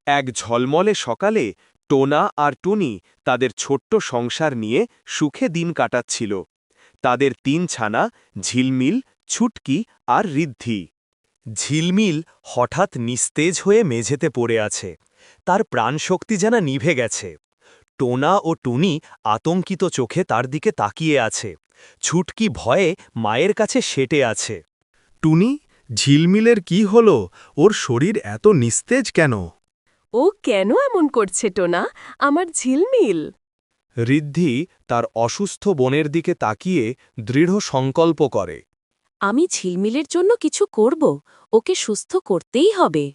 এক ঝলমলে সকালে টোনা আর টুনি তাদের ছোট্ট সংসার নিয়ে সুখে দিন কাটাচ্ছিল। তাদের ৩ ছানা ঝিলমিল, ছুটকি আর ঋদ্ধি। ঝিলমিল হঠাৎ নিস্তেজ হয়ে মেঝেতে পড়ে আছে। তার প্রাণশক্তি যেন নিভে গেছে। টোনা ও টুনি আতঙ্কিত চোখে তার দিকে তাকিয়ে আছে। ছুটকি ভয়ে মায়ের কাছে সেটে আছে। টুনি, ঝিলমিলের কি হলো? ওর শরীর এত নিস্তেজ কেন? ও কেন এমন করছে টোনা, আমার ঝিলমিল? ঋদ্ধি তার অসুস্থ বোনের দিকে তাকিয়ে দৃঢ় সংকল্প করে। আমি ঝিলমিলের জন্য কিছু করব, ওকে সুস্থ করতেই হবে।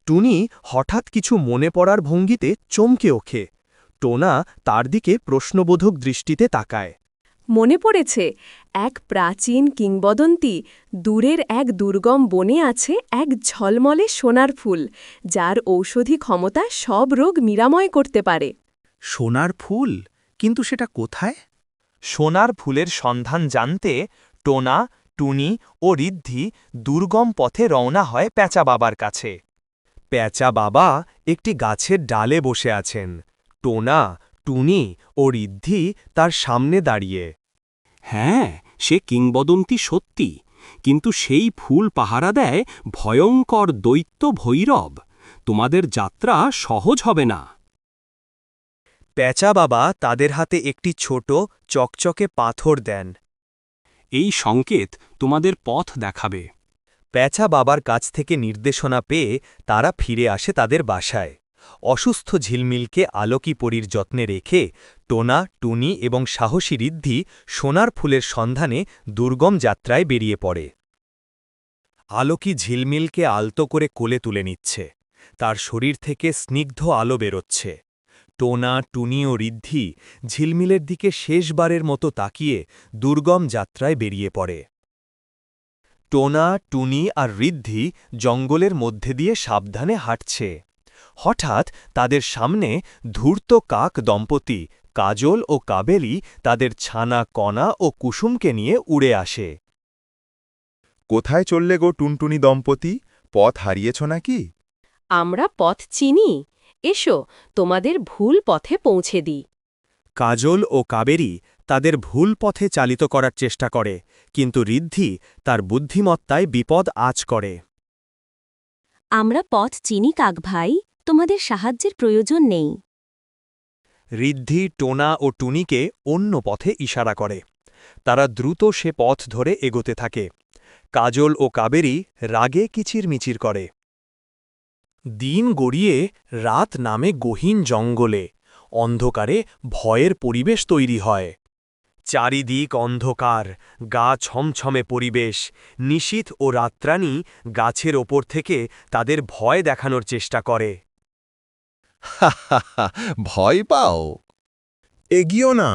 টুনি হঠাৎ কিছু মনে পড়ার ভঙ্গিতে চমকে ওঠে। টোনা তার দিকে প্রশ্নবোধক দৃষ্টিতে তাকায়। মনে পড়েছে, এক প্রাচীন কিংবদন্তি, দূরের এক দুর্গম বনে আছে এক ঝলমলে সোনার ফুল, যার ঔষধি ক্ষমতা সব রোগ নিরাময় করতে পারে। সোনার ফুল? কিন্তু সেটা কোথায়? সোনার ফুলের সন্ধান জানতে টোনা, টুনি ও ঋদ্ধি দুর্গম পথে রওনা হয় প্যাঁচা বাবার কাছে। প্যাঁচা বাবা একটি গাছের ডালে বসে আছেন। টোনা, টুনি ও ঋদ্ধি তার সামনে দাঁড়িয়ে। হ্যাঁ, সে কিংবদন্তি সত্যি, কিন্তু সেই ফুল পাহারা দেয় ভয়ঙ্কর দৈত্য ভৈরব। তোমাদের যাত্রা সহজ হবে না। প্যাঁচা বাবা তাদের হাতে একটি ছোট চকচকে পাথর দেন। এই সংকেত তোমাদের পথ দেখাবে। প্যাঁচা বাবার কাছ থেকে নির্দেশনা পেয়ে তারা ফিরে আসে তাদের বাসায়। অসুস্থ ঝিলমিলকে আলোকী পরীর যত্নে রেখে টোনা, টুনি এবং সাহসী ঋদ্ধি সোনার ফুলের সন্ধানে দুর্গম যাত্রায় বেরিয়ে পড়ে। আলোকী ঝিলমিলকে আলতো করে কোলে তুলে নিচ্ছে। তার শরীর থেকে স্নিগ্ধ আলো বেরোচ্ছে। টোনা, টুনি ও ঋদ্ধি ঝিলমিলের দিকে শেষবারের মতো তাকিয়ে দুর্গম যাত্রায় বেরিয়ে পড়ে। টোনা, টুনি আর ঋদ্ধি জঙ্গলের মধ্যে দিয়ে সাবধানে হাঁটছে। হঠাৎ তাদের সামনে ধূর্ত কাক দম্পতি কাজল ও কাবেলি তাদের ছানা কণা ও কুসুমকে নিয়ে উড়ে আসে। কোথায় চললে গো টুনটুনি দম্পতি? পথ হারিয়েছ নাকি? আমরা পথ চিনি, এসো তোমাদের ভুল পথে পৌঁছে দিই। কাজল ও কাবেরী তাদের ভুল পথে চালিত করার চেষ্টা করে, কিন্তু ঋদ্ধি তার বুদ্ধিমত্তায় বিপদ আঁচ করে। আমরা পথ চিনি কাক ভাই, তোমাদের সাহায্যের প্রয়োজন নেই। ঋদ্ধি টোনা ও টুনিকে অন্য পথে ইশারা করে। তারা দ্রুত সে পথ ধরে এগোতে থাকে। কাজল ও কাবেরী রাগে কিচিরমিচির করে। দিন গড়িয়ে রাত নামে গহীন জঙ্গলে। অন্ধকারে ভয়ের পরিবেশ তৈরি হয়। চারিদিক অন্ধকার, গা ছমছমে পরিবেশ। নিশীথ ও রাত্রাণী গাছের ওপর থেকে তাদের ভয় দেখানোর চেষ্টা করে। ভয় পাও? এগিও না,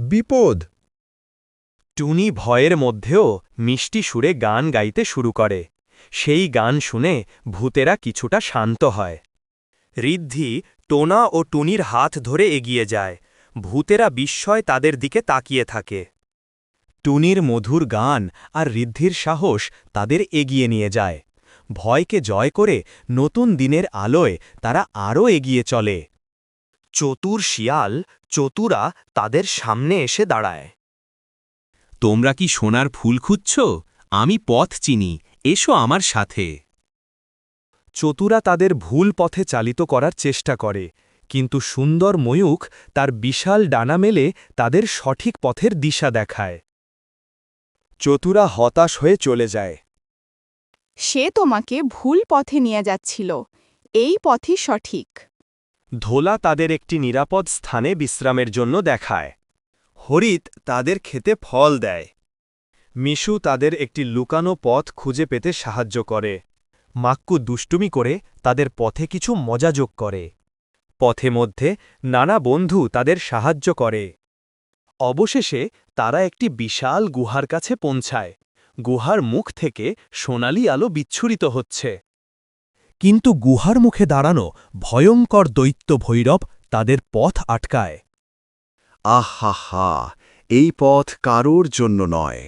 বিপদ। টুনি ভয়ের মধ্যেও মিষ্টি সুরে গান গাইতে শুরু করে। সেই গান শুনে ভূতেরা কিছুটা শান্ত হয়। ঋদ্ধি টোনা ও টুনির হাত ধরে এগিয়ে যায়। ভূতেরা বিস্ময় তাদের দিকে তাকিয়ে থাকে। টুনির মধুর গান আর ঋদ্ধির সাহস তাদের এগিয়ে নিয়ে যায়। ভয়কে জয় করে নতুন দিনের আলোয় তারা আরও এগিয়ে চলে। চতুর শিয়াল চতুরা তাদের সামনে এসে দাঁড়ায়। তোমরা কি সোনার ফুল খুঁজছ? আমি পথ চিনি, এসো আমার সাথে। চতুরা তাদের ভুল পথে চালিত করার চেষ্টা করে, কিন্তু সুন্দর ময়ূখ তার বিশাল ডানা মেলে তাদের সঠিক পথের দিশা দেখায়। চতুরা হতাশ হয়ে চলে যায়। সে তোমাকে ভুল পথে নিয়ে যাচ্ছিল, এই পথই সঠিক। ধোলা তাদের একটি নিরাপদ স্থানে বিশ্রামের জন্য দেখায়। হরিৎ তাদের খেতে ফল দেয়। মিশু তাদের একটি লুকানো পথ খুঁজে পেতে সাহায্য করে। মাক্কু দুষ্টুমি করে তাদের পথে কিছু মজা যোগ করে। পথে মধ্যে নানা বন্ধু তাদের সাহায্য করে। অবশেষে তারা একটি বিশাল গুহার কাছে পৌঁছায়। গুহার মুখ থেকে সোনালি আলো বিচ্ছুরিত হচ্ছে। কিন্তু গুহার মুখে দাঁড়ানো ভয়ঙ্কর দৈত্য ভৈরব তাদের পথ আটকায়। আহা, এই পথ কারোর জন্য নয়।